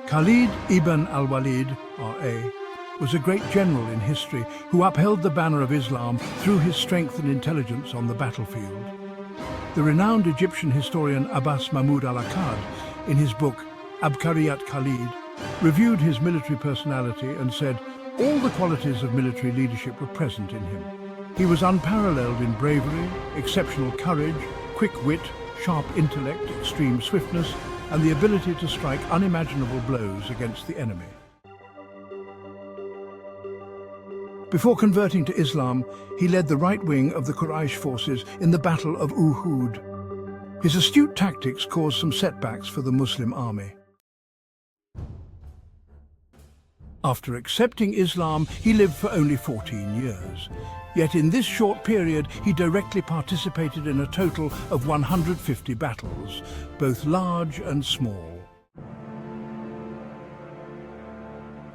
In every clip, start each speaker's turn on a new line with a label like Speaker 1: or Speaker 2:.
Speaker 1: Khalid ibn al-Walid, R.A., was a great general in history who upheld the banner of Islam through his strength and intelligence on the battlefield. The renowned Egyptian historian Abbas Mahmud al-Akkad, in his book Abkariyat Khalid, reviewed his military personality and said all the qualities of military leadership were present in him. He was unparalleled in bravery, exceptional courage, quick wit, sharp intellect, extreme swiftness, and the ability to strike unimaginable blows against the enemy. Before converting to Islam, he led the right wing of the Quraysh forces in the Battle of Uhud. His astute tactics caused some setbacks for the Muslim army. After accepting Islam, he lived for only 14 years. Yet in this short period, he directly participated in a total of 150 battles, both large and small.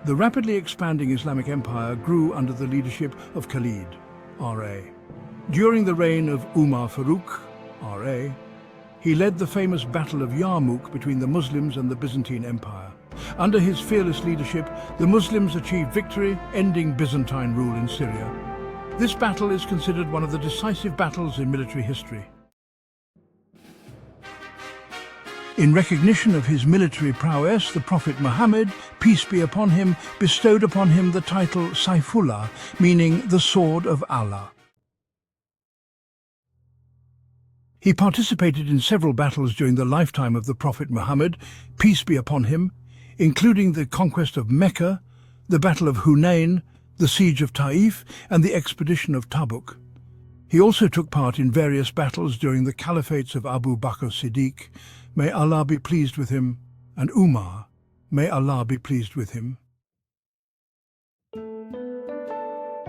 Speaker 1: The rapidly expanding Islamic Empire grew under the leadership of Khalid, R.A. During the reign of Umar Farooq, R.A., he led the famous Battle of Yarmouk between the Muslims and the Byzantine Empire. Under his fearless leadership, the Muslims achieved victory, ending Byzantine rule in Syria. This battle is considered one of the decisive battles in military history. In recognition of his military prowess, the Prophet Muhammad, peace be upon him, bestowed upon him the title Saifullah, meaning the sword of Allah. He participated in several battles during the lifetime of the Prophet Muhammad, peace be upon him, including the conquest of Mecca, the Battle of Hunain, the siege of Taif, and the expedition of Tabuk. He also took part in various battles during the caliphates of Abu Bakr Siddiq, may Allah be pleased with him, and Umar, may Allah be pleased with him.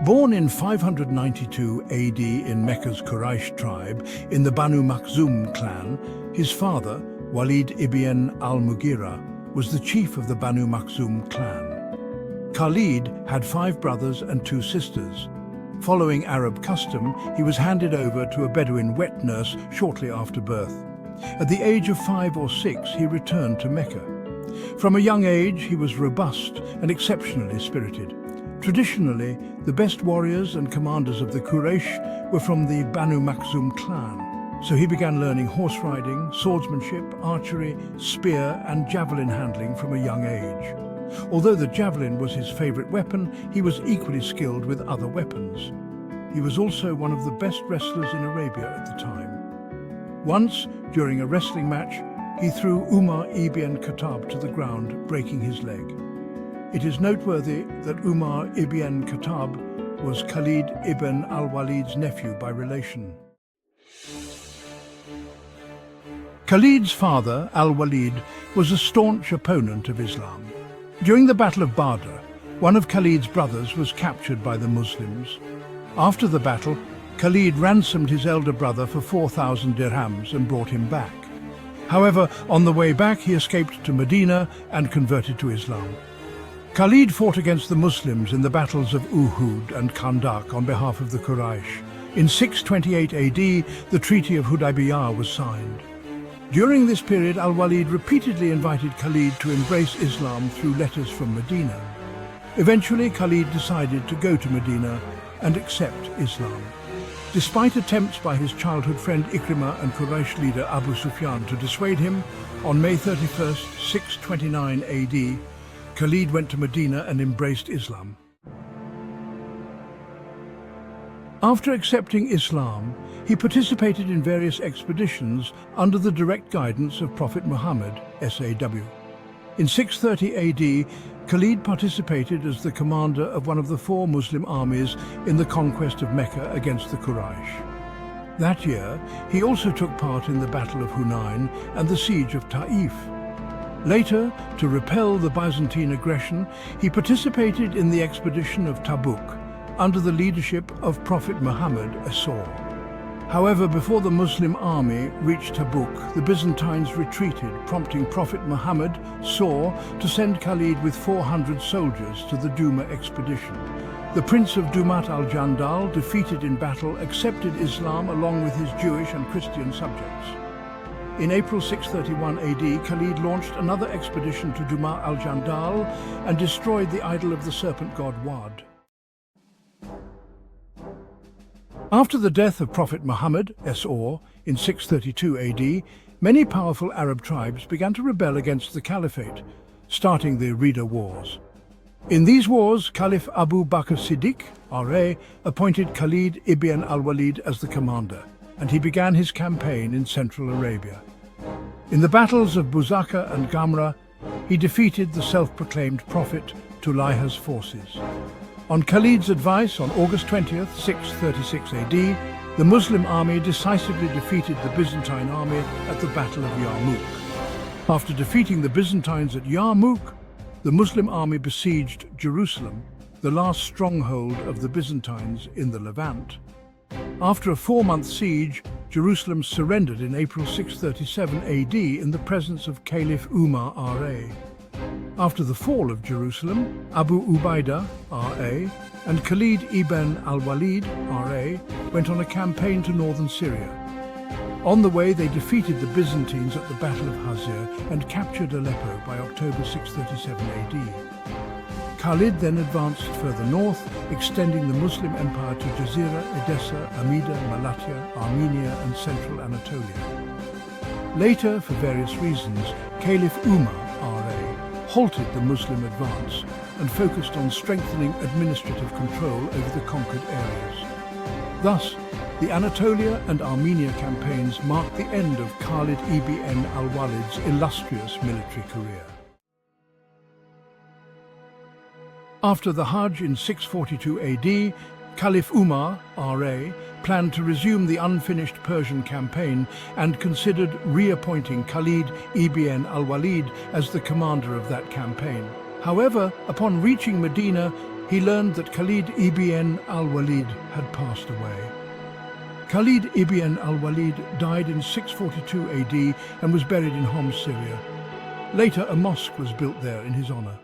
Speaker 1: Born in 592 AD in Mecca's Quraysh tribe in the Banu Makhzum clan, his father, Walid ibn al-Mughira, was the chief of the Banu Makhzum clan. Khalid had 5 brothers and 2 sisters. Following Arab custom, he was handed over to a Bedouin wet nurse shortly after birth. At the age of 5 or 6, he returned to Mecca. From a young age, he was robust and exceptionally spirited. Traditionally, the best warriors and commanders of the Quraysh were from the Banu Makhzum clan, so he began learning horse riding, swordsmanship, archery, spear and javelin handling from a young age. Although the javelin was his favorite weapon, he was equally skilled with other weapons. He was also one of the best wrestlers in Arabia at the time. Once, during a wrestling match, he threw Umar ibn Khattab to the ground, breaking his leg. It is noteworthy that Umar ibn Khattab was Khalid ibn al-Walid's nephew by relation. Khalid's father, al-Walid, was a staunch opponent of Islam. During the Battle of Badr, one of Khalid's brothers was captured by the Muslims. After the battle, Khalid ransomed his elder brother for 4,000 dirhams and brought him back. However, on the way back, he escaped to Medina and converted to Islam. Khalid fought against the Muslims in the battles of Uhud and Khandaq on behalf of the Quraysh. In 628 AD, the Treaty of Hudaybiyah was signed. During this period, al-Walid repeatedly invited Khalid to embrace Islam through letters from Medina. Eventually, Khalid decided to go to Medina and accept Islam. Despite attempts by his childhood friend Ikrimah and Quraysh leader Abu Sufyan to dissuade him, on May 31, 629 AD, Khalid went to Medina and embraced Islam. After accepting Islam, he participated in various expeditions under the direct guidance of Prophet Muhammad, SAW. In 630 AD, Khalid participated as the commander of one of the 4 Muslim armies in the conquest of Mecca against the Quraysh. That year, he also took part in the Battle of Hunain and the siege of Taif. Later, to repel the Byzantine aggression, he participated in the expedition of Tabuk under the leadership of Prophet Muhammad, SAW. However, before the Muslim army reached Tabuk, the Byzantines retreated, prompting Prophet Muhammad, SAW, to send Khalid with 400 soldiers to the Duma expedition. The Prince of Dumat al-Jandal, defeated in battle, accepted Islam along with his Jewish and Christian subjects. In April 631 AD, Khalid launched another expedition to Duma al-Jandal and destroyed the idol of the serpent god Wad. After the death of Prophet Muhammad s.a.w. in 632 AD, many powerful Arab tribes began to rebel against the caliphate, starting the Rida Wars. In these wars, Caliph Abu Bakr Siddiq, R.A., appointed Khalid ibn al-Walid as the commander, and he began his campaign in Central Arabia. In the battles of Buzaka and Gamra, he defeated the self-proclaimed prophet Tulayha's forces. On Khalid's advice, on August 20th, 636 AD, the Muslim army decisively defeated the Byzantine army at the Battle of Yarmouk. After defeating the Byzantines at Yarmouk, the Muslim army besieged Jerusalem, the last stronghold of the Byzantines in the Levant. After a 4-month siege, Jerusalem surrendered in April 637 AD in the presence of Caliph Umar R.A. After the fall of Jerusalem, Abu Ubaidah R.A. and Khalid ibn al-Walid R.A. went on a campaign to northern Syria. On the way, they defeated the Byzantines at the Battle of Hazir and captured Aleppo by October 637 AD. Khalid then advanced further north, extending the Muslim empire to Jazira, Edessa, Amida, Malatya, Armenia and central Anatolia. Later, for various reasons, Caliph Umar R.A. halted the Muslim advance and focused on strengthening administrative control over the conquered areas. Thus, the Anatolia and Armenia campaigns marked the end of Khalid ibn al-Walid's illustrious military career. After the Hajj in 642 AD, Caliph Umar R.A. planned to resume the unfinished Persian campaign and considered reappointing Khalid ibn al-Walid as the commander of that campaign. However, upon reaching Medina, he learned that Khalid ibn al-Walid had passed away. Khalid ibn al-Walid died in 642 AD and was buried in Homs, Syria. Later, a mosque was built there in his honor.